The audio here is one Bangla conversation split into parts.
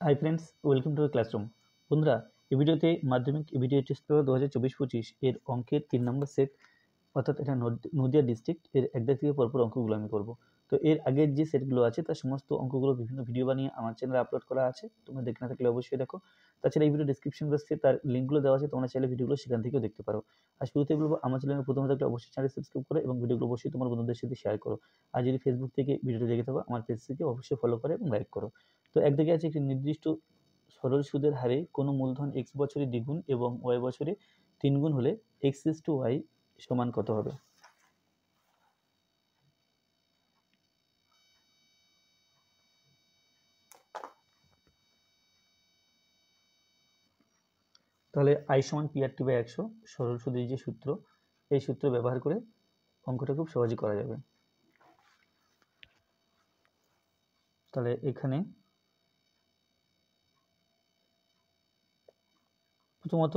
Hi friends, welcome to classroom. বন্ধুরা, এই ভিডিওতে মাধ্যমিক ভিডিও টেস্ট পেপার 2024-25 এর অঙ্কের 3 নম্বর সেট, অর্থাৎ এটা নদিয়া ডিস্ট্রিক্ট এর একদিক থেকে পরপর অঙ্কগুলো আমি করব। তো এর আগের যে সেটগুলো আছে তার সমস্ত অঙ্কগুলো বিভিন্ন ভিডিও বানিয়ে আমার চ্যানেলে আপলোড করা আছে, তোমরা দেখে না থাকলে অবশ্যই দেখো। তাছাড়া এই ভিডিও ডিসক্রিপশন বক্সে তার লিঙ্কগুলো দেওয়া আছে, তোমরা চাইলে ভিডিওগুলো সেখান থেকেও দেখতে পারো। আর শুরুতে বলবো, আমার চ্যানেলে প্রথমে থাকলে অবশ্যই চ্যানেল সাবস্ক্রাইব করো এবং ভিডিওগুলো অবশ্যই তোমার বন্ধুদের সাথে শেয়ার করো। আর যদি ফেসবুক থেকে ভিডিওটি দেখে থাকো, আমার পেজ থেকে অবশ্যই ফলো করো এবং লাইক করো। তো একদিকে আছে একটি নির্দিষ্ট সরল সুদের হারে কোনো মূলধন x বছরে দ্বিগুণ এবং y বছরে 3 গুণ হলে x/y সমান কত হবে? তাহলে i সমান PRT/100 সরল সুদের যে সূত্র, এই সূত্র ব্যবহার করে অঙ্কটা খুব সহজে করা যাবে। তাহলে এখানে প্রথমত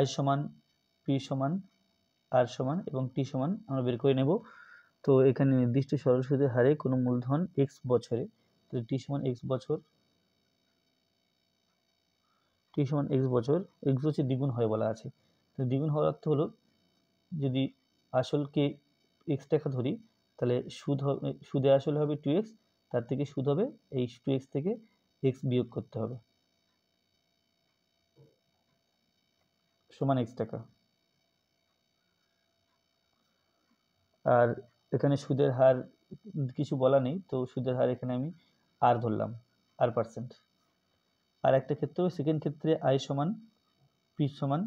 i সমান p সমান r সমান এবং t সমান আমরা বের করে নেব। তো এখানে নির্দিষ্ট সরল সুদের হারে কোনো মূলধন x বছরে, তাহলে t সমান x বছর, t সমান x বছর, x হচ্ছে দ্বিগুণ হয় বলা আছে। তো দ্বিগুণ হওয়ার অর্থ হলো, যদি আসলকে x টাকা ধরি তাহলে সুদে আসল হবে 2x, তার থেকে সুদ হবে এই 2x থেকে x বিয়োগ করতে হবে সমান x টাকা। আর এখানে সুদের হার কিছু বলা নেই, তো সুদের হার এখানে আমি r ধরলাম, r%। আর একটা ক্ষেত্রে, সেকেন্ড ক্ষেত্রে i সমান p সমান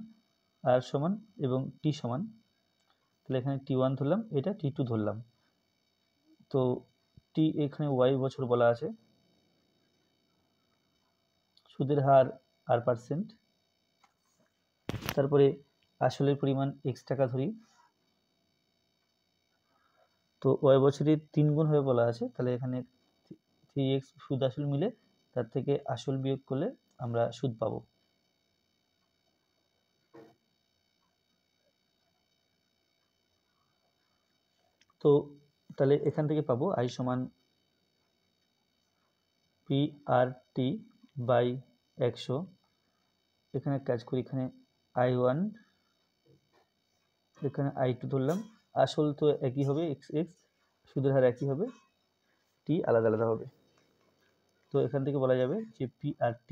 r সমান এবং t সমান, তাহলে এখানে t1 ধরলাম, এটা t2 ধরলাম। তো t এখানে y বছর বলা আছে, সুদের হার r%, তারপরে আসলের পরিমাণ x টাকা ধরি, তো y বছরে 3 গুণ হবে বলা আছে, তাহলে এখানে 3x সুদ আসল মিলে তার থেকে আসল বিয়োগ করলে আমরা সুদ পাবো। তো তাহলে এখান থেকে পাবো i সমান PRT/100। এখানে কাজ করি, এখানে i1, এখানে i2 ধরলাম, আসল তো একই হবে x, সুদের হার একই হবে, t আলাদা আলাদা হবে। তো এখান থেকে বলা যাবে যে PRT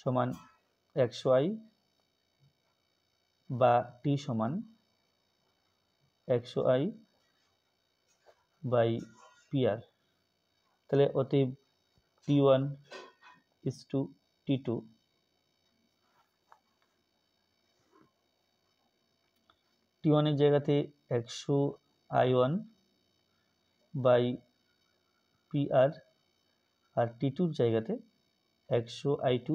সমান 100i বা t সমান 100i বাই PR। তাহলে অতএব T1 is to T2, T1 এর জায়গাতে 100i1 by PR, R T2 এর জায়গাতে 100i2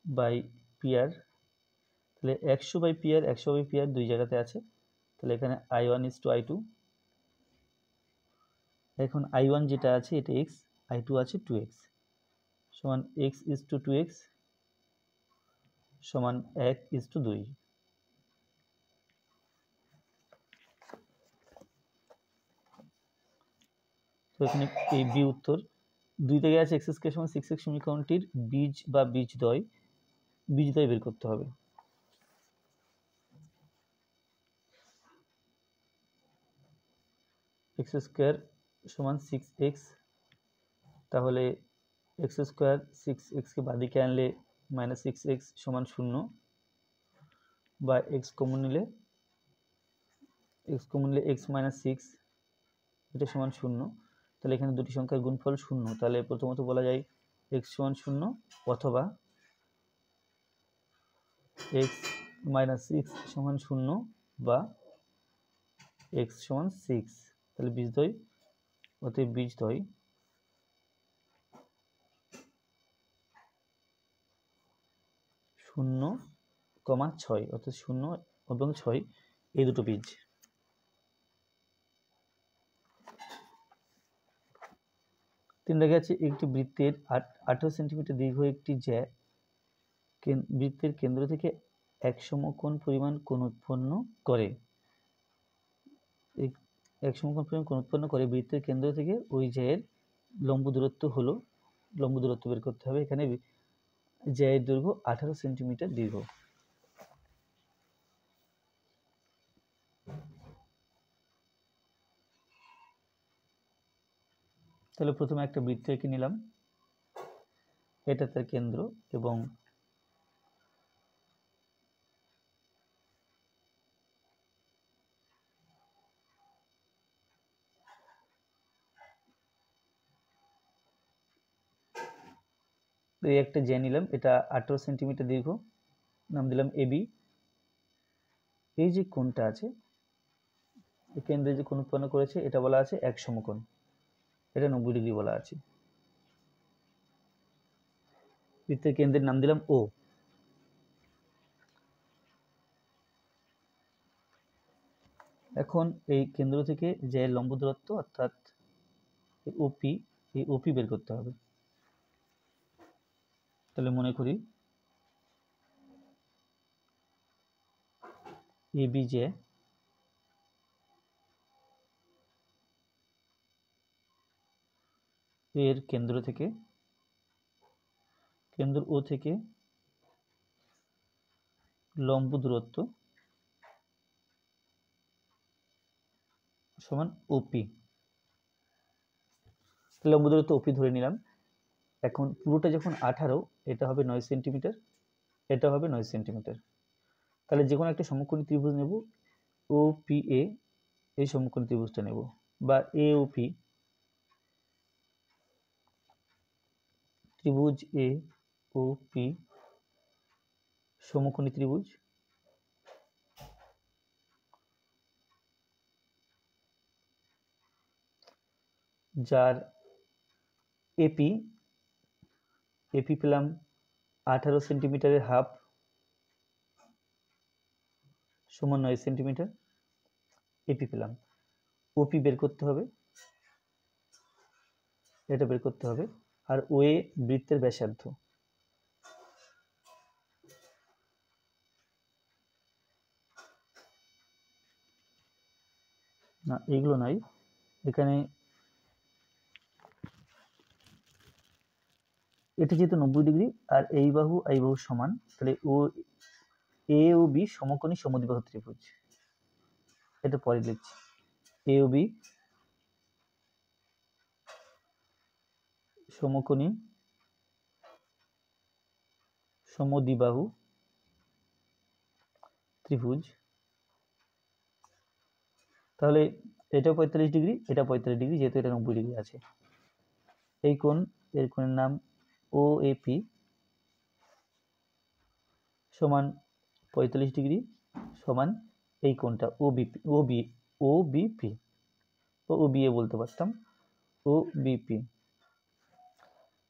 বাই PR। তাহলে 100 বাই PR, 100 বাই PR দুই জায়গাতে আছে, তাহলে এখানে i1 is to i2। এখন i1 যেটা আছে এটা x, i2 আছে 2x, সমান x is to 2x সমান 1 is to 2। তো এখানে এই বি উত্তর। 2 থেকে আছে x স্কয়ার সমান 6x সমীকরণটির বীজ বা বীজদ্বয় বের করতে হবে। x স্কয়ার সমান 6x, তাহলে x স্কয়ার 6x কে বাদিকে আনলে -6x সমান 0, বা x কমন নিলে x - 6 এটা সমান 0। তাহলে এখানে দুটি সংখ্যার গুণফল 0, তাহলে প্রথমত বলা যায় x সমান 0 অথবা x - 6 সমান 0 বা x সমান 6। তাহলে বীজদ্বয়, অতএব বীজদ্বয় 0, 6, অর্থাৎ 0 এবং 6 এই দুটো বীজ। তিন দেখা যাচ্ছে একটি বৃত্তের 18 সেন্টিমিটার দীর্ঘ একটি জ্যা বৃত্তের কেন্দ্র থেকে 1 সমকোণ পরিমাণ কোণ উৎপন্ন করে। 1 সমকোণ পরিমাণ কোণ উৎপন্ন করে বৃত্তের কেন্দ্র থেকে ওই জ্যায়ের লম্ব দূরত্ব হলো, লম্ব দূরত্ব বের করতে হবে। এখানে জ্যায়ের দৈর্ঘ্য 18 সেন্টিমিটার দীর্ঘ। তাহলে প্রথমে একটা বৃত্ত এঁকে নিলাম, এটা তার কেন্দ্র, এবং এই একটা জ্যা নিলাম, এটা 18 সেন্টিমিটার দীর্ঘ, নাম দিলাম এবি। এই যে কোণটা আছে, এই কেন্দ্রে যে কোণ উৎপন্ন করেছে, এটা বলা আছে এক সমকোণ, এটা 90 ডিগ্রি বলা আছে। বৃত্তের কেন্দ্রের নাম দিলাম ও। এখন এই কেন্দ্র থেকে যে লম্ব দূরত্ব অর্থাৎ ওপি, এই ওপি বের করতে হবে। তাহলে মনে করি এবি যে এর কেন্দ্র থেকে, কেন্দ্র ও থেকে লম্ব দূরত্ব সমান ওপি। লম্ব দূরত্ব ওপি ধরে নিলাম। এখন পুরোটা যখন 18, এটা হবে 9 সেন্টিমিটার, এটা হবে 9 সেন্টিমিটার। তাহলে যে কোনো একটা সমকোণী ত্রিভুজ নেব, ও পি এ, এই সমকোণী ত্রিভুজটা নেব, বা এ ও পি, ত্রিভুজ এ ও পি সমকোণী ত্রিভুজ, যার এপি, এপি পেলাম 18 সেন্টিমিটারের হাফ সমান 9 সেন্টিমিটার, এপি পেলাম। ওপি বের করতে হবে, এটা বের করতে হবে। আর ওএ বৃত্তের ব্যাসার্ধ, না এগুলো নাই, এখানে এটা যেহেতু 90 ডিগ্রি আর এই বাহু সমান, তাহলে ও এ ও বি সমকোণী সমদ্বিবাহু ত্রিভুজ, এটা পরে লিখছি। এ ও বি সমকোণী সমদ্বিবাহু ত্রিভুজ। তাহলে এটা 45 ডিগ্রি, এটা 45 ডিগ্রি, যেহেতু এটা 90 ডিগ্রি আছে। এই কোণ, এর কোণের নাম ও এপি সমান 45 ডিগ্রি সমান এই কোণটা ও বিপি, ও বিপি, ও বিএ বলতে পারতাম, ও বিপি।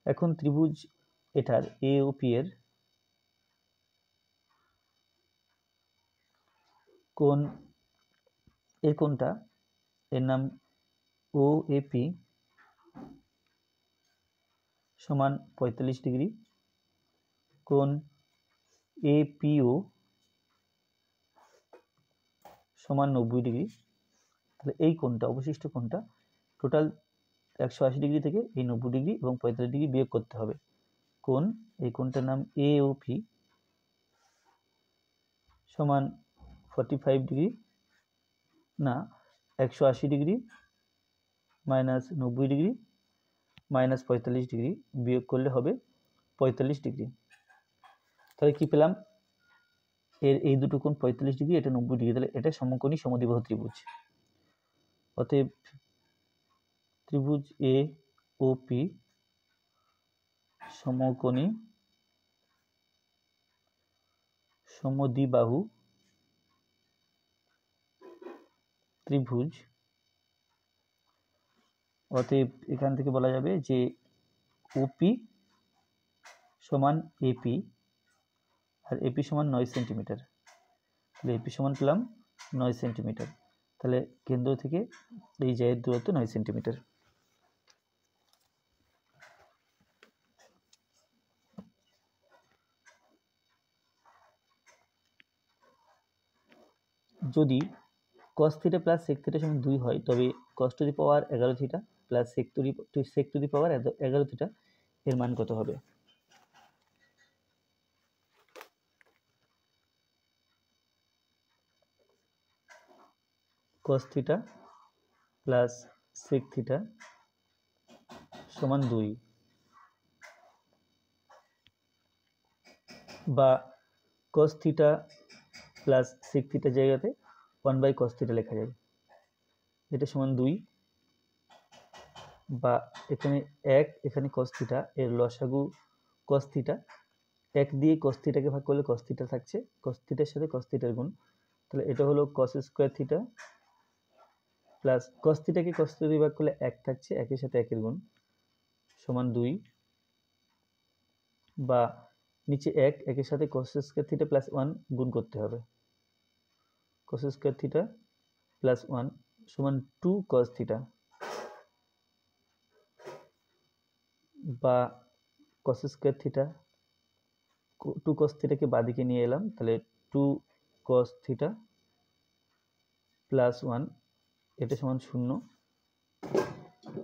এখন ত্রিভুজ এটার এ ও পি এর কোণ, এর কোণটা, এর নাম ও এপি সমান 45 ডিগ্রি, কোণ এপিও সমান 90 ডিগ্রি। তাহলে এই কোণটা, অবশিষ্ট কোণটা, টোটাল 180 ডিগ্রি থেকে এই 90 ডিগ্রি এবং 45 ডিগ্রি বিয়োগ করতে হবে। কোণ, এই কোণটার নাম এ ও পি সমান 45 ডিগ্রি, না 180 degree minus 90 degree minus 45 degree বিয়োগ করলে হবে 45 ডিগ্রি। তাহলে কি পেলাম, এর এই দুটো কোণ 45 ডিগ্রি, এটা 90 ডিগ্রি, তাহলে এটা সমকোণী সমদ্বিবাহু ত্রিভুজ। অতএব ত্রিভুজ এ ও পি সমকোণী সমদ্বিবাহু ত্রিভুজ। অতএব এখান থেকে বলা যাবে যে ওপি সমান এপি, আর এপি সমান 9 সেন্টিমিটার। তাহলে এপি সমান পেলাম 9 সেন্টিমিটার। তাহলে কেন্দ্র থেকে এই জায়গার দূরত্ব 9 সেন্টিমিটার। যদি cos θ প্লাস sec θ সমান 2 হয়, তবে cos to the power 11 theta plus sec to the power 11 theta এর মান কত হবে? cos থিটা প্লাস sec থিটা সমান 2, বা cos থিটা প্লাস sec থিটার জায়গাতে 1/cos থিটা লেখা যায়, এটা সমান 2, বা এখানে 1, এখানে cos থিটা, এর লসাগু cos থিটা, 1 দিয়ে cos থিটাকে ভাগ করলে cos থিটা থাকছে, cos থিটার সাথে cos থিটার গুণ, তাহলে এটা হলো cos square theta plus cos থিটাকে cos theta দিয়ে ভাগ করলে 1 থাকছে, 1 এর সাথে 1 এর গুণ সমান 2, বা নিচে 1 এর সাথে cos স্কয়ার থিটা প্লাস 1 গুণ করতে হবে, cos স্কয়ার থিটা প্লাস 1 সমান 2 cos থিটা, বা cos স্কয়ার থিটা 2 cos থিটাকে বাদিকে নিয়ে এলাম, তাহলে 2 cos থিটা প্লাস 1 এটা সমান 0।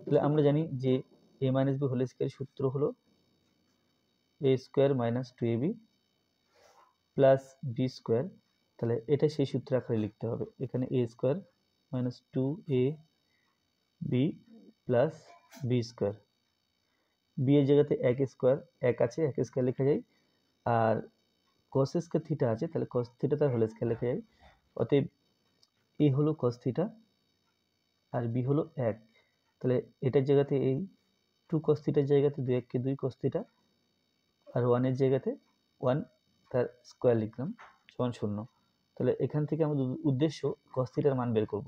তাহলে আমরা জানি যে a minus B whole square সূত্র হলো a square minus 2ab plus B square, তাহলে এটা সেই সূত্র আকারে লিখতে হবে, এখানে a square minus 2ab plus B square, B এর জায়গাতে 1 স্কয়ার 1 আছে, 1 স্কয়ার লেখা যায়, আর cos স্কয়ার থিটা আছে, তাহলে cos থিটা তার হোল স্কয়ার লেখা যায়, অতএব a হলো cos থিটা আর b হলো 1, তাহলে এটার জায়গাতে এই 2 cos থিটার জায়গাতে 2 1 কে 2 cos থিটা আর 1 এর জায়গাতে 1 তার স্কয়ার লিখলাম সমান 0। তাহলে এখান থেকে আমাদের উদ্দেশ্য cos থিটার মান বের করব,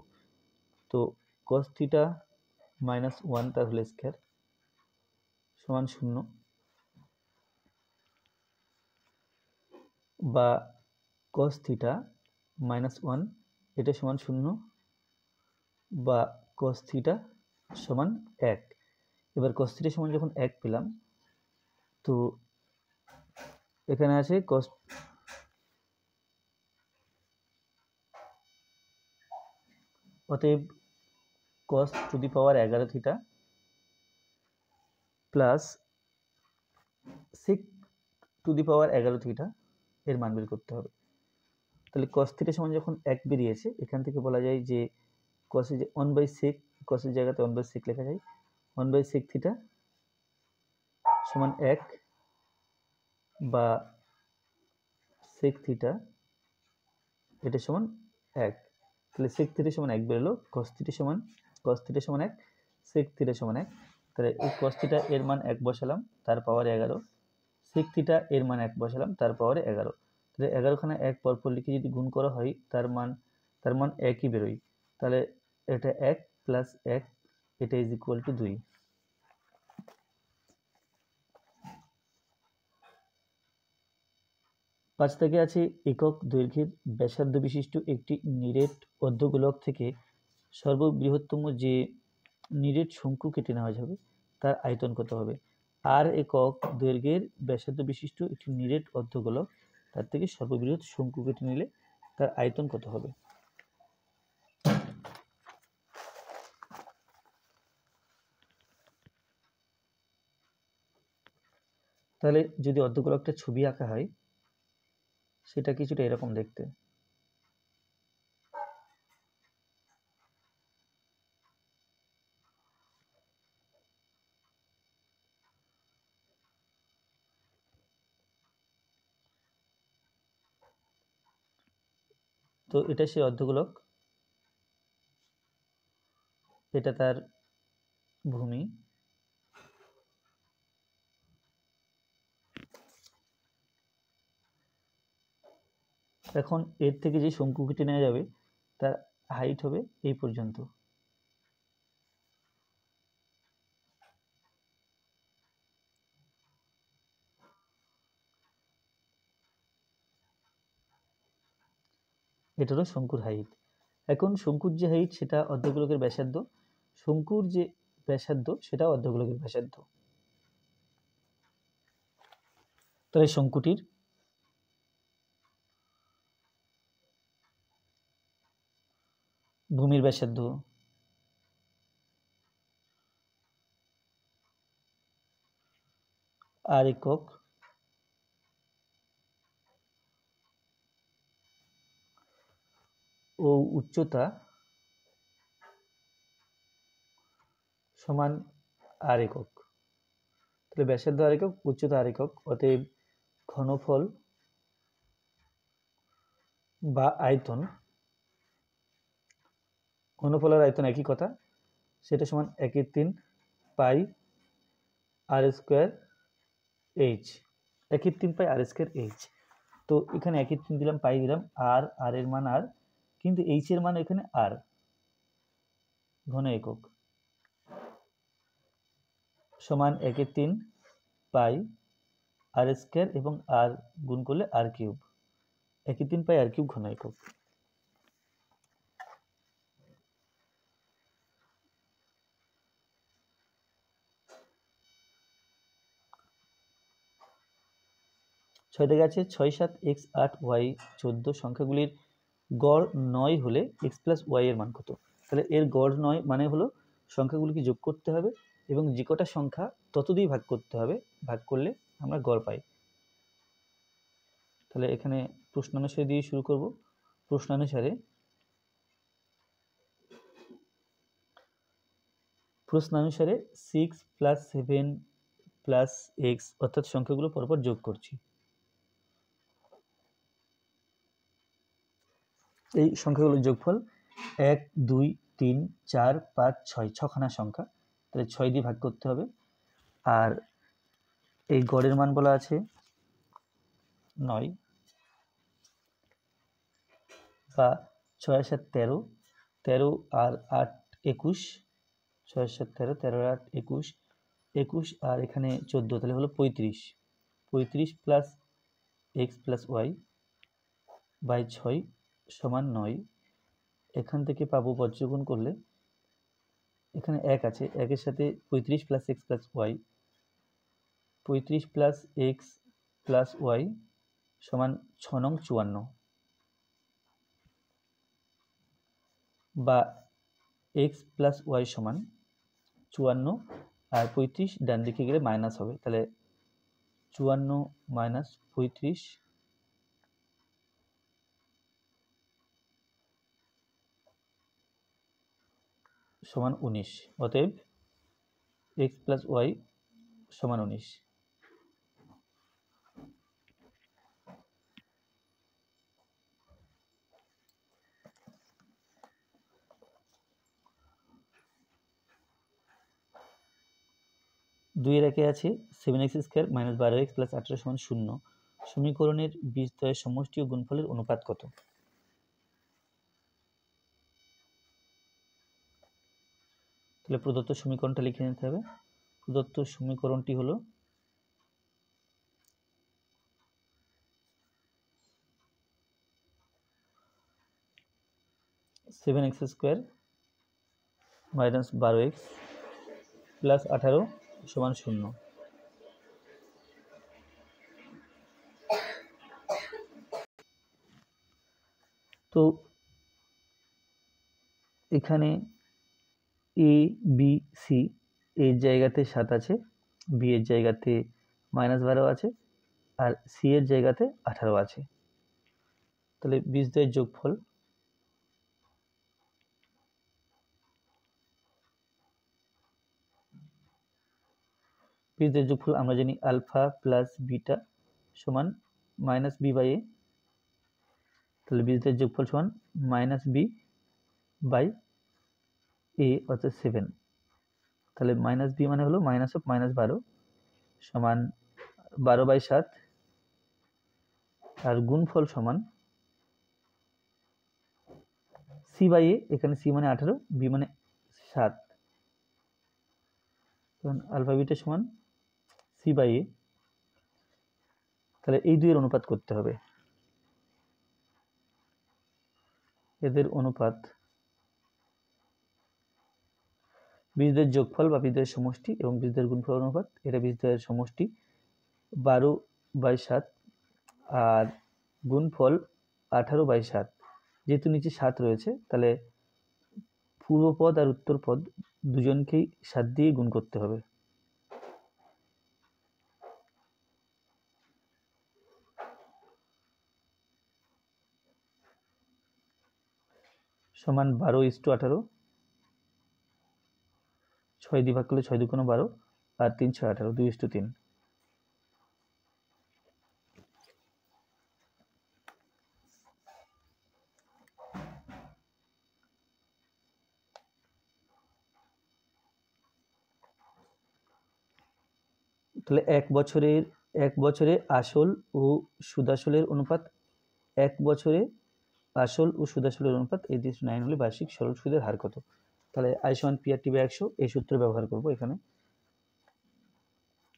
তো cos থিটা মাইনাস 1 তার হোল স্কয়ার সমান 0, বা cos থিটা মাইনাস 1 এটা সমান 0, বা cos থিটা সমান 1। এবার cos থিটা সমান যখন 1 পেলাম, তো এখানে আছে cos, অতএব cos to the power 11 theta প্লাস sec two the power 11 theta এর মান বের করতে হবে। তাহলে cos থিটা সমান যখন 1 বেরিয়েছে, এখান থেকে বলা যায় যে cos এর 1/sec, cos এর জায়গাতে 1/sec লেখা যায়, 1/sec থিটা সমান 1, বা sec থিটা এটা সমান 1, তাহলে sec থিটা সমান 1 বেরোলো, cos থিটা সমান 1, sec থিটা সমান 1, তাহলে এই cos থিটা এর মান 1 বসালাম তার পাওয়ার 11, sec থিটা এর মান 1 বসালাম তার পাওয়ারে 11, তাহলে 11 খানা 1 পরপর লিখে যদি গুণ করা হয় তার মান 1ই বেরোয়, তাহলে এটা 1 প্লাস 1 এটা ইজ ইকুয়াল টু 2। পাঁচ থেকে আছে একক দৈর্ঘ্যের ব্যাসার্ধ বিশিষ্ট একটি নিরেট অর্ধগোলক থেকে সর্ববৃহত্তম যে নিরেট শঙ্কু কেটে নেওয়া যাবে তার আয়তন কত হবে? আর একক দৈর্ঘ্যের ব্যাসার্ধ বিশিষ্ট একটি নিরেট অর্ধগোলক তার থেকে সর্ববৃহৎ শঙ্কু কেটে নিলে তার আয়তন কত হবে? তাহলে যদি অর্ধগোলকটা ছবি আঁকা হয় সেটা কিছুটা এরকম দেখতে, তো এটা সেই অর্ধগোলক, এটা তার ভূমি, এখন এর থেকে যে শঙ্কু কেটে নেওয়া যাবে তার হাইট হবে এই পর্যন্ত, এটা হলো শঙ্কুর হাইট। এখন শঙ্কুর যে হাইট সেটা অর্ধগোলকের ব্যাসার্ধ, শঙ্কুর যে ব্যাসার্ধ সেটা অর্ধগোলকের ব্যাসার্ধ, তাহলে শঙ্কুটির ভূমির ব্যাসার্ধ আর একক ও উচ্চতা সমান আর একক। তাহলে ব্যাসার্ধ আর একক, উচ্চতা আর একক, অতএব ঘনফল বা আয়তন, ঘনফল আর আয়তন একই কথা, সেটা সমান 1/3 পাই আর স্কোয়ার এইচ, 1/3 পাই আর স্কোয়ার এইচ। তো এখানে 1/3 দিলাম, পাই দিলাম, আর এর মান আর, কিন্তু এইচ এর মান এখানে আর, ঘন একক, সমান 1/3 পাই আর স্কোয়ার এবং আর গুণ করলে আর কিউব, 1/3 পাই আর কিউব ঘন একক। ছয় থেকে আছে 6, 7, x, 8, y, 14 সংখ্যাগুলির গড় 9 হলে x প্লাস ওয়াই এর মান কত? তাহলে এর গড় 9 মানে হলো সংখ্যাগুলিকে যোগ করতে হবে এবং যে কটা সংখ্যা তত দিয়ে ভাগ করতে হবে, ভাগ করলে আমরা গড় পাই। তাহলে এখানে প্রশ্নানুসারে দিয়ে শুরু করব। প্রশ্নানুসারে প্রশ্নানুসারে 6 প্লাস 7 প্লাস x অর্থাৎ সংখ্যাগুলো পরপর যোগ করছি। এই সংখ্যাগুলোর যোগফল 1, 2, 3, 4, 5, 6, ছখানা সংখ্যা, তাহলে 6 দিয়ে ভাগ করতে হবে। আর এই গড়ের মান বলা আছে 9, বা 6 7 13, 13 আর 8 21, 6 7 13, 13 আর 8 21, 21 আর এখানে 14, তাহলে হলো 35, 35 plus x plus Y by 6 সমান 9। এখান থেকে পাবো বজ্রগুণ করলে, এখানে 1 আছে, 1 এর সাথে 35 plus x plus y, 35 plus x plus y সমান 6 নং 54, বা এক্স প্লাস ওয়াই সমান 54, আর 35 ডান দিকে গেলে মাইনাস হবে, তাহলে 54 মাইনাস 35 সমান 19। অতএব এক্স প্লাস ওয়াই সমান 19। দুইয়ের একে আছে 7x square minus 12x plus 18 সমান 0। সমীকরণের বীজদ্বয়ের সমষ্টি ও গুণফলের অনুপাত কত? তাহলে প্রদত্ত সমীকরণটা লিখে নিতে হবে। প্রদত্ত সমীকরণটি হলো 7x square minus 12x plus 18 সমান 0। তো এখানে এ বি সি এর জায়গাতে 7 আছে, বি এর জায়গাতে -12 আছে, আর সি এর জায়গাতে 18 আছে। তাহলে বীজদ্বয়ের যোগফল বীজদ্বয়ের যোগফল আমরা জানি আলফা প্লাস বিটা সমান মাইনাস বি বাই এ। তাহলে বীজদ্বয়ের যোগফল সমান মাইনাস বি বাই এ অর্থাৎ 7। তাহলে মাইনাস বি মানে হলো মাইনাস অফ -12 সমান 12/7, আর গুণফল সমান সি বাই এ, এখানে সি মানে 18, বি মানে 7, তখন আলফা বিটা সমান সি বাই এ। তাহলে এই দুইয়ের অনুপাত করতে হবে। এদের অনুপাত বীজদ্বয়ের যোগফল বা বীজদ্বয়ের সমষ্টি এবং বীজদ্বয়ের গুণফল অনুপাত, এটা বীজদ্বয়ের সমষ্টি 12/7 আর গুণফল 18/7। যেহেতু নিচে 7 রয়েছে, তাহলে পূর্ব পদ আর উত্তর পদ দুজনকেই 7 দিয়ে গুণ করতে হবে। সমান 12:18, 6 দিয়ে ভাগ করলে 6 2 12 আর 3 6 18, 2:3। তাহলে এক বছরে আসল ও সুদাসলের অনুপাত, এক বছরে আসল ও সুদাসলের অনুপাত 8:9 হলে বার্ষিক সরল সুদের হার কত? তাহলে I=PRT/100 এই সূত্র ব্যবহার করব এখানে।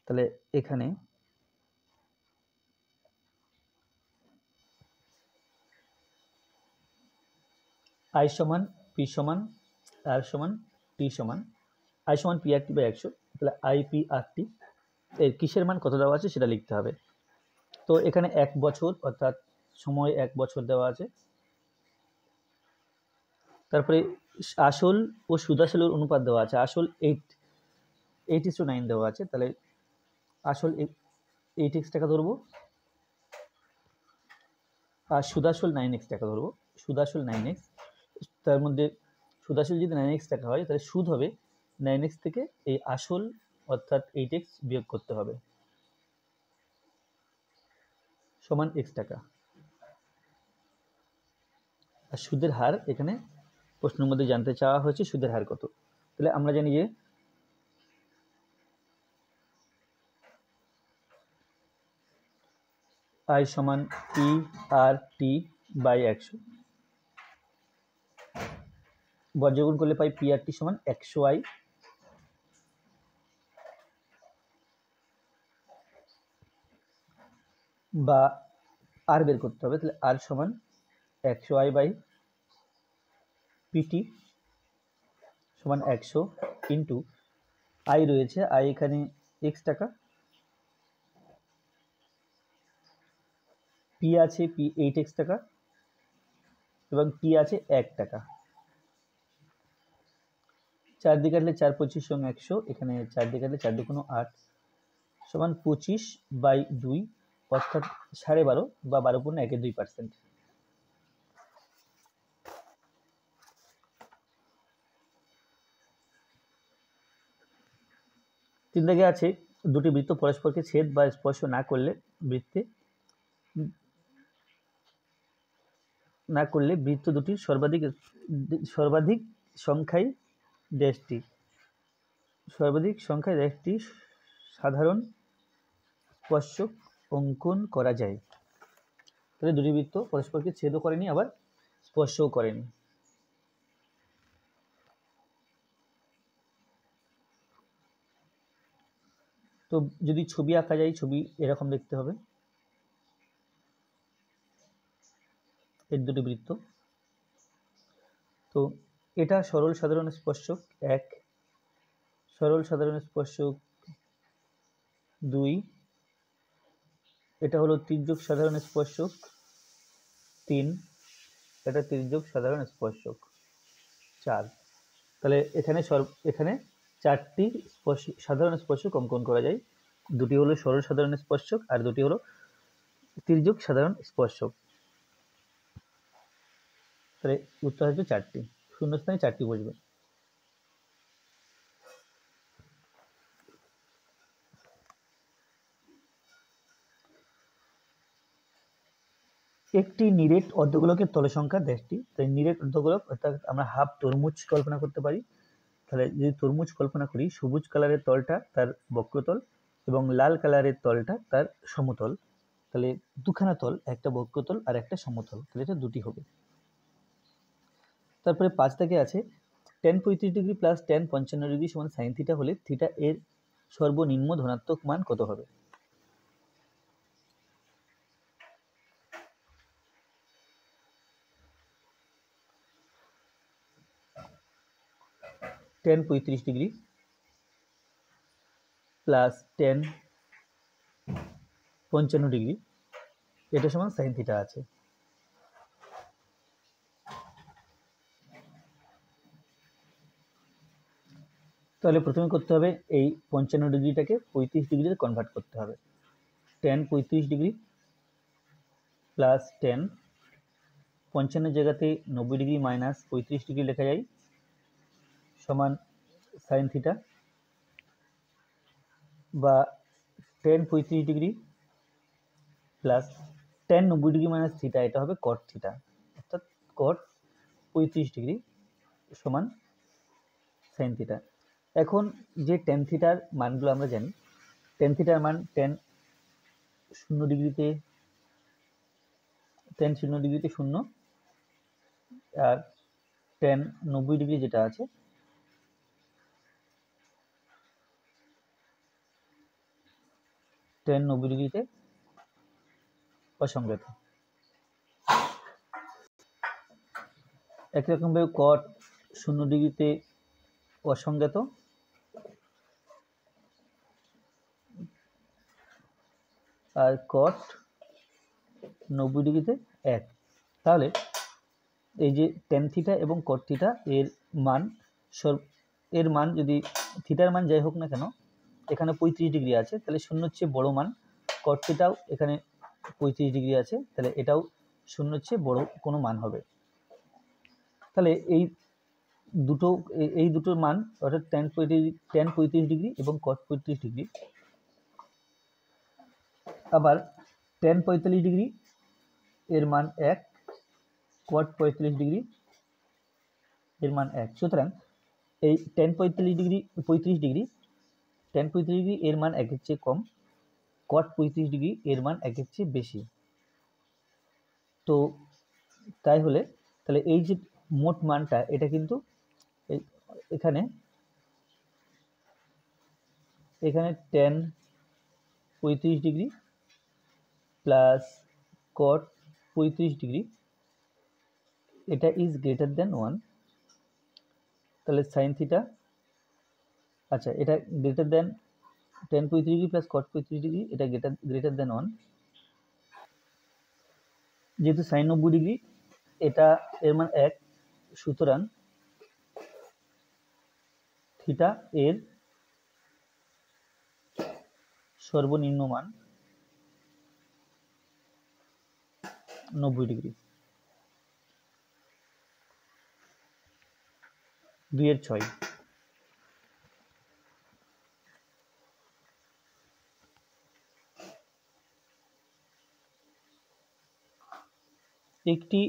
তাহলে এখানে I=P=R=T=I=PRT/100। তাহলে IPRT এর কিসের মান কত দেওয়া আছে সেটা লিখতে হবে। তো এখানে 1 বছর অর্থাৎ সময় 1 বছর দেওয়া আছে। তারপরে আসল ও সুদাসলের অনুপাত দেওয়া আছে, আসল 8:9 দেওয়া আছে। তাহলে আসল 8x টাকা ধরবো আর সুদাসল 9x টাকা ধরবো। সুদাসল 9x, তার মধ্যে সুদাসল যদি 9x টাকা হয় তাহলে সুদ হবে 9x থেকে এই আসল অর্থাৎ 8x বিয়োগ করতে হবে, সমান x টাকা। আর সুদের হার এখানে প্রশ্নের মধ্যে জানতে চাওয়া হয়েছে সুদের হার কত। তাহলে আমরা জানি যে I=PRT/100, বর্গমূল করলে পাই PRT সমান 100I, বা আর বের করতে হবে। তাহলে আর সমান 100I/PT সমান 100 ইন্টু আই রয়েছে, আই এখানে x টাকা, পি আছে পি 8x টাকা এবং টি আছে 1 টাকা। 4 দিয়ে কাটলে 4 25 সঙ্গে 100, এখানে 4 দিয়ে কাটলে 4 2 8 সমান 25/2 অর্থাৎ 12.5 বা 12.12%। তিন দাগে আছে দুটি বৃত্ত পরস্পরকে ছেদ বা স্পর্শ না করলে বৃত্ত দুটির সর্বাধিক সংখ্যায় ড্যাশটি সাধারণ স্পর্শক অঙ্কন করা যায়। তাহলে দুটি বৃত্ত পরস্পরকে ছেদও করেনি আবার স্পর্শও করেনি। তো যদি ছবি আঁকা যায়, ছবি এরকম দেখতে হবে। এর দুটি বৃত্ত, তো এটা সরল সাধারণ স্পর্শক 1, সরল সাধারণ স্পর্শক 2, এটা হলো তির্যক সাধারণ স্পর্শক 3, এটা তির্যক সাধারণ স্পর্শক 4। তাহলে এখানে 4টি সাধারণ স্পর্শক অঙ্কন করা যায়, দুটি হলো সরল সাধারণ স্পর্শক আর দুটি হলো তির্যক সাধারণ স্পর্শক। তাহলে উত্তর আসবে 4টি, শূন্যস্থানে 4টি বসবে। একটি নিরেট অর্ধগোলকের তলসংখ্যা ড্যাশটি। তাই নিরেট অর্ধগোলক অর্থাৎ আমরা হাফ তরমুজ কল্পনা করতে পারি। তাহলে যদি তরমুজ কল্পনা করি, সবুজ কালারের তলটা তার বক্রতল এবং লাল কালারের তলটা তার সমতল। তাহলে দুখানা তল, একটা বক্রতল আর একটা সমতল, তাহলে এটা দুটি হবে। তারপরে 5 দাগে আছে tan 35 degree plus tan 55 degree সমান sin থিটা হলে থিটা এর সর্বনিম্ন ধনাত্মক মান কত হবে? tan 35 degree plus tan 55 degree এটা সমান sin থিটা আছে। তাহলে প্রথমে করতে হবে এই 55 ডিগ্রিটাকে 35 ডিগ্রিতে কনভার্ট করতে হবে। tan 35 ডিগ্রি প্লাস tan 55 জায়গাতে 90 ডিগ্রি মাইনাস 35 ডিগ্রি লেখা যায় সমান সাইন থিটা, বা ten 35 degree plus ten 90 degree minus theta, এটা হবে কট থিটা, অর্থাৎ কট 35 ডিগ্রি সমান সাইন থিটা। এখন যে টেন থিটার মানগুলো আমরা জানি, টেন থিটার মান টেন 0 ডিগ্রিতে 0, আর টেন 90 ডিগ্রি যেটা আছে টেন 90 ডিগ্রিতে অসংজ্ঞাত। একই রকমভাবে কট 0 ডিগ্রিতে অসংজ্ঞাত, আর কট 90 ডিগ্রিতে 1। তাহলে এই যে টেন থিটা এবং কট থিটা এর মান যদি থিটার মান যাই হোক না কেন এখানে 35 ডিগ্রি আছে, তাহলে 0 চেয়ে বড় মান, কট থিটাও এখানে 35 ডিগ্রি আছে, তাহলে এটাও 0 চেয়ে বড় কোনো মান হবে। তাহলে এই দুটোর মান অর্থাৎ টেন 35 ডিগ্রি এবং কট 35 ডিগ্রি, আবার টেন 45 ডিগ্রি এর মান 1, কট 45 ডিগ্রি এর মান 1। সুতরাং এই টেন 35 ডিগ্রি এর মান 1 এর চেয়ে কম, কট 35 ডিগ্রি এর মান 1 এর চেয়ে বেশি। তো তাই হলে তাহলে এই যে মোট মানটা এটা কিন্তু এখানে ten 35 degree plus cot 35 degree, এটা ইজ গ্রেটার দেন 1। তাহলে সাইন থিটা, আচ্ছা এটা greater than ten 35 degree plus cot 35 degree, এটা গ্রেটার দেন 1। যেহেতু সাইন 90 ডিগ্রি এটা এর মান 1, সুতরাং থিটা এর সর্বনিম্ন মান 90 ডিগ্রি। 2/6। একটি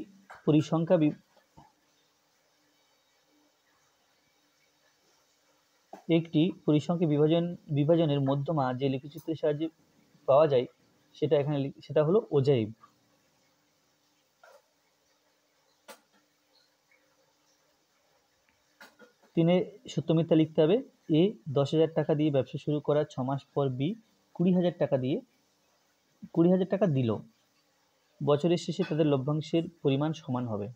পরিসংখ্যা বিভাজনের মধ্যমা যে লিখিতচিত্রের সাহায্যে পাওয়া যায় সেটা হলো ওজাইভ। তিনে সত্য মিথ্যা লিখতে হবে। এ 10,000 টাকা দিয়ে ব্যবসা শুরু করার 6 মাস পর বি 20,000 টাকা দিল। বছরের শেষে তাদের লভ্যাংশের পরিমাণ সমান হবে।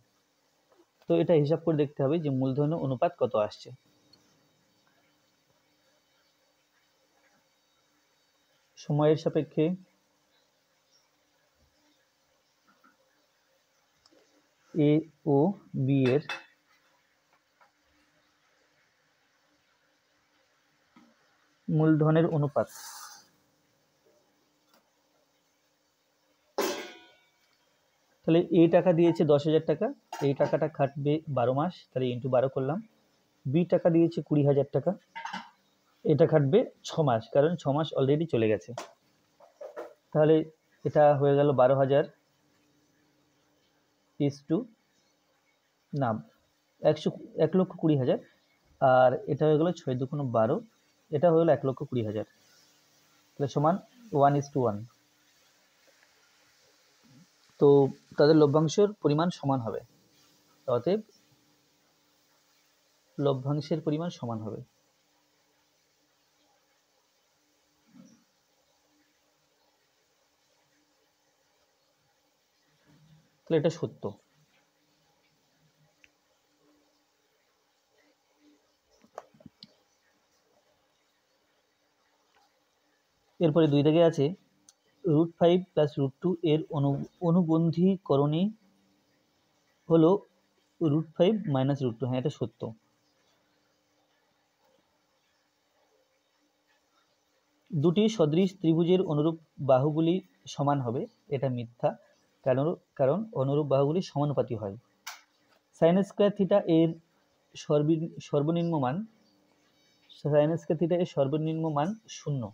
তো এটা হিসাব করে দেখতে হবে যে মূলধনের অনুপাত কত আসছে। সময়ের সাপেক্ষে এ ও বি এর মূলধনের অনুপাত, তাহলে এই টাকা দিয়েছে 10,000 টাকা, এই টাকাটা খাটবে 12 মাস, তাহলে ইন্টু 12 করলাম। বি টাকা দিয়েছে 20,000 টাকা, এটা খাটবে 6 মাস, কারণ 6 মাস অলরেডি চলে গেছে, তাহলে এটা হয়ে গেল 12,000 ইস টু না 1,20,000, আর এটা হয়ে গেল 6 2 12, এটা হয়ে গেল 1,20,000, তাহলে সমান 1:1। তো তাদের লভ্যাংশের পরিমাণ সমান হবে, অতএব লভ্যাংশের পরিমাণ সমান হবে। তাহলে এটা সত্য। এরপরে 2 দাগে আছে √5 + √2 এর অনুবন্ধীকরণী হলো √5 - √2। হ্যাঁ, এটা সত্য। দুটি সদৃশ ত্রিভুজের অনুরূপ বাহুগুলি সমান হবে, এটা মিথ্যা। কারণ অনুরূপ বাহুগুলি সমানুপাতি হয়। সাইন স্কয়ার থিটা এর সর্বনিম্ন মান সাইন স্কয়ার থিটা এর সর্বনিম্ন মান 0।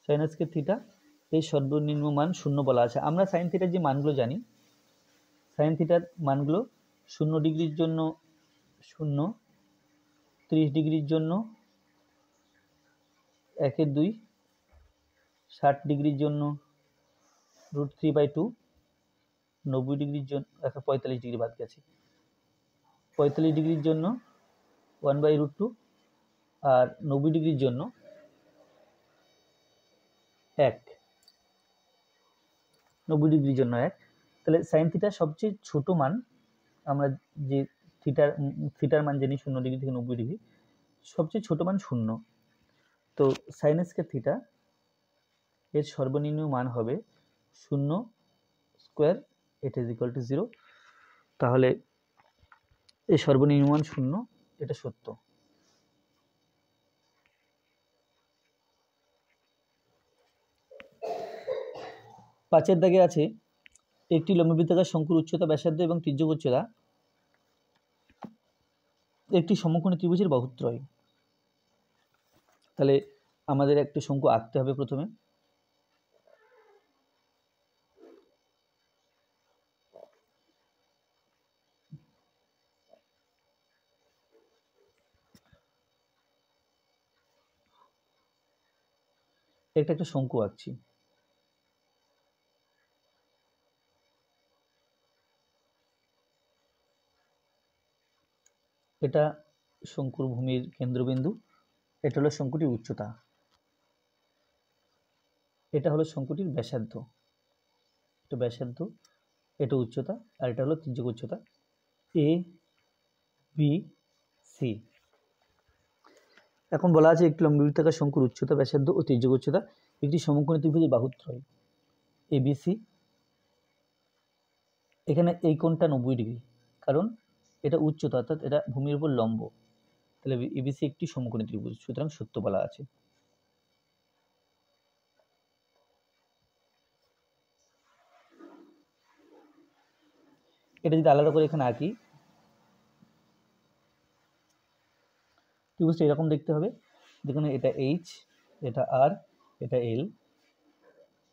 সাইন স্কয়ার থিটা এর সর্বনিম্ন মান 0 বলা আছে। আমরা সাইন থিটার যে মানগুলো জানি, সাইন থিটার মানগুলো 0 ডিগ্রির জন্য 0, 30 ডিগ্রির জন্য 1/2, 60 ডিগ্রির জন্য √3/2, 90 ডিগ্রির জন্য 45 ডিগ্রি বাদ গেছে, 45 ডিগ্রির জন্য 1/√2, আর 90 ডিগ্রির জন্য 1, 90 ডিগ্রির জন্য 1। তাহলে সাইন থিটার সবচেয়ে ছোট মান, আমরা যে থিটার মান জানি 0 ডিগ্রি থেকে 90 ডিগ্রি, সবচেয়ে ছোট মান 0। তো সাইন স্কয়ার থিটা এর সর্বনিম্ন মান হবে 0 স্কয়ার, এটা ইজ ইকুয়াল টু 0। তাহলে এর সর্বনিম্ন মান 0, এটা সত্য। পাঁচের দাগে আছে একটি লম্ববৃত্তাকার শঙ্কুর উচ্চতা, ব্যাসার্ধ এবং তির্যক উচ্চতা একটি সমকোণী ত্রিভুজের বাহুত্রয়। তাহলে আমাদের একটা শঙ্কু আঁকতে হবে প্রথমে। একটা শঙ্কু আঁকছি। এটা শঙ্কুর ভূমির কেন্দ্রবিন্দু, এটা হলো শঙ্কুটির উচ্চতা, এটা হলো শঙ্কুটির ব্যাসার্ধ, এটা ব্যাসার্ধ, এটা উচ্চতা, আর এটা হলো তির্যক উচ্চতা এ বি সি। এখন বলা আছে একটি লম্ববৃত্তাকার শঙ্কুর উচ্চতা, ব্যাসার্ধ ও তির্যক উচ্চতা একটি সমকোণী ত্রিভুজের বাহুত্রয় এবিসি। এখানে এই কোণটা 90 ডিগ্রি, কারণ এটা উচ্চতা, অর্থাৎ এটা ভূমির উপর লম্ব। তাহলে এবিসি একটি সমকোণী ত্রিভুজ, সুতরাং সত্য বলা আছে। এটা যদি আলাদা করে এখানে আঁকি, ত্রিভুজটা এরকম দেখতে হবে। দেখুন, এটা এইচ, এটা আর, এটা এল,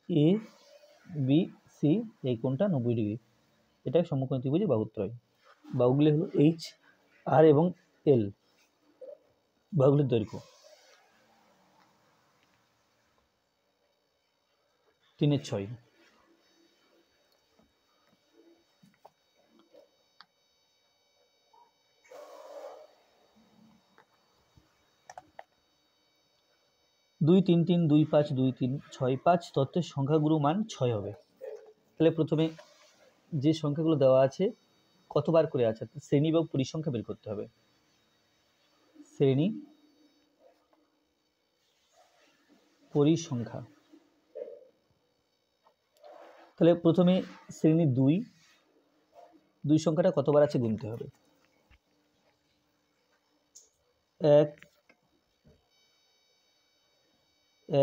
এ বি সি, এই কোণটা 90 ডিগ্রি, এটা সমকোণী ত্রিভুজের বাহুত্রয়। বাহুগুলি হলো এইচ, আর এবং এল, বাহুগুলির দৈর্ঘ্য 3/6। দুই 3 3 2 5 2 3 6 5 তথ্যের সংখ্যাগুলো মান 6 হবে। তাহলে প্রথমে যে সংখ্যাগুলো দেওয়া আছে কতবার করে আছে, শ্রেণী বা পরিসংখ্যা বের করতে হবে। শ্রেণী পরিসংখ্যা। তাহলে প্রথমে শ্রেণী 2 সংখ্যাটা কতবার আছে গুনতে হবে। 1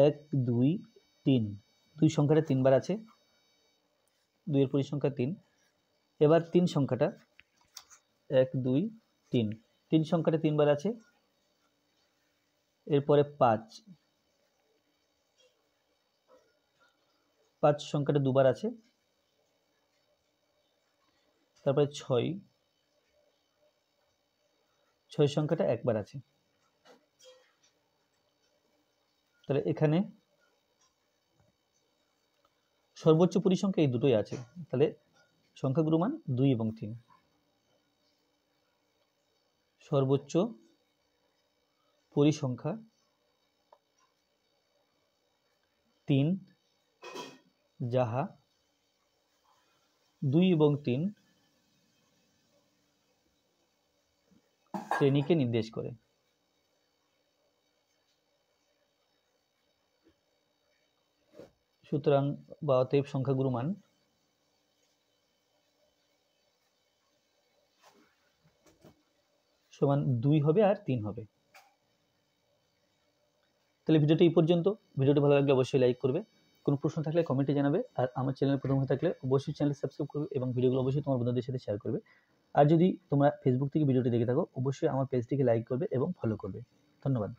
1 2 3, 2 সংখ্যাটা 3 বার আছে, 2 এর পরিসংখ্যা 3। এবার 3 সংখ্যাটা 1 2 3, 3 সংখ্যাটা 3 বার আছে। এরপরে 5 সংখ্যাটা 2 বার আছে। তারপরে 6 সংখ্যাটা 1 বার আছে। তাহলে এখানে সর্বোচ্চ পরিসংখ্যা এই দুটোই আছে। তাহলে সংখ্যাগুলো মান 2 এবং 3। সর্বোচ্চ পরিসংখ্যা 3, যাহা 2 এবং 3 শ্রেণীকে নির্দেশ করে। সুতরাং বা অতএব সংখ্যাগুলো মান সমান 2 হবে আর 3 হবে। তাহলে ভিডিওটি এই পর্যন্ত। ভিডিওটি ভালো লাগলে অবশ্যই লাইক করবে, কোনো প্রশ্ন থাকলে কমেন্টে জানাবে, আর আমার চ্যানেলে প্রথম হয়ে থাকলে অবশ্যই চ্যানেল সাবস্ক্রাইব করবে এবং ভিডিওগুলো অবশ্যই তোমার বন্ধুদের সাথে শেয়ার করবে। আর যদি তোমরা ফেসবুক থেকে ভিডিওটি দেখে থাকো অবশ্যই আমার পেজটিকে লাইক করবে এবং ফলো করবে। ধন্যবাদ।